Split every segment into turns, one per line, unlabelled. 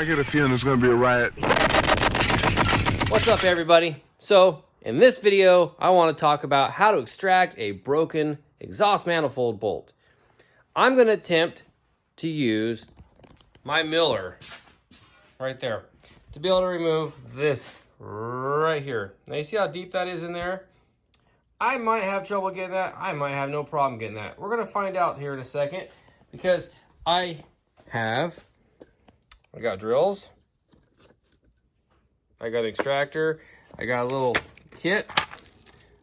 I get a feeling it's going to be a riot.
What's up, everybody? So, in this video, I want to talk about how to extract a broken exhaust manifold bolt. I'm going to attempt to use my Miller right there to be able to remove this right here. Now, you see how deep that is in there? I might have trouble getting that. I might have no problem getting that. We're going to find out here in a second because I got drills, I got an extractor, I got a little kit.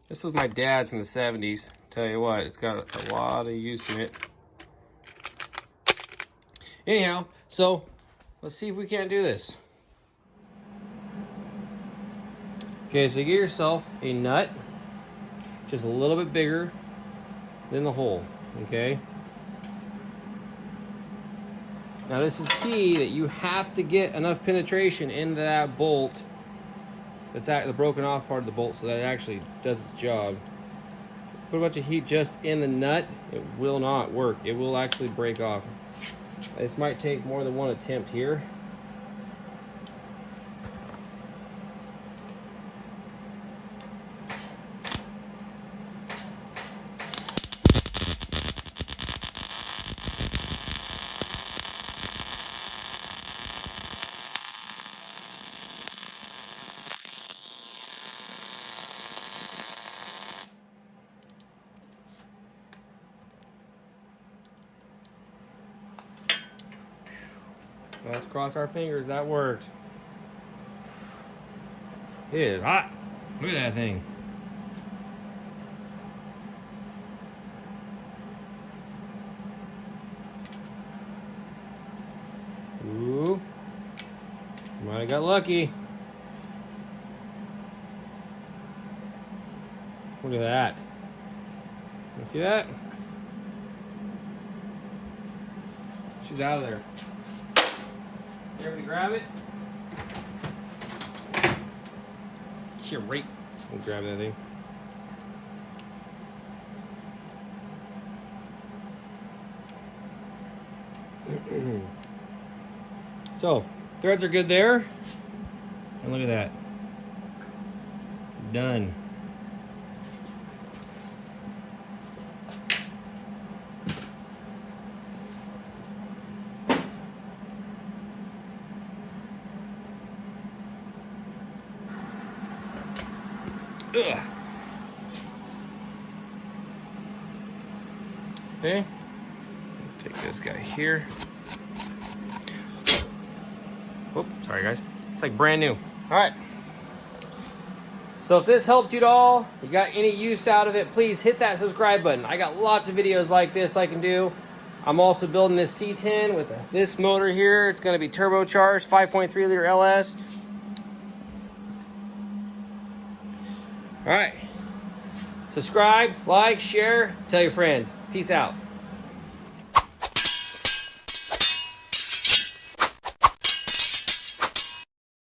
This was my dad's from the 70s. Tell you what, it's got a lot of use in it. Anyhow, so let's see if we can't do this. Okay, so you get yourself a nut, just a little bit bigger than the hole, okay? Now this is key that you have to get enough penetration into that bolt that's at the broken off part of the bolt so that it actually does its job. Put a bunch of heat just in the nut, it will not work. It will actually break off. This might take more than one attempt here. Let's cross our fingers, that worked. It is hot. Look at that thing. Ooh. Might have got lucky. Look at that. You see that? She's out of there. Everybody grab it. Here, right. We'll grab that thing. So, threads are good there. And look at that. Done. Ugh. See? Take this guy here. Oh, sorry guys. It's like brand new. All right. So if this helped you at all, you got any use out of it, please hit that subscribe button. I got lots of videos like this I can do. I'm also building this C10 with this motor here. It's going to be turbocharged, 5.3 liter LS. All right. Subscribe, like, share, tell your friends. Peace out.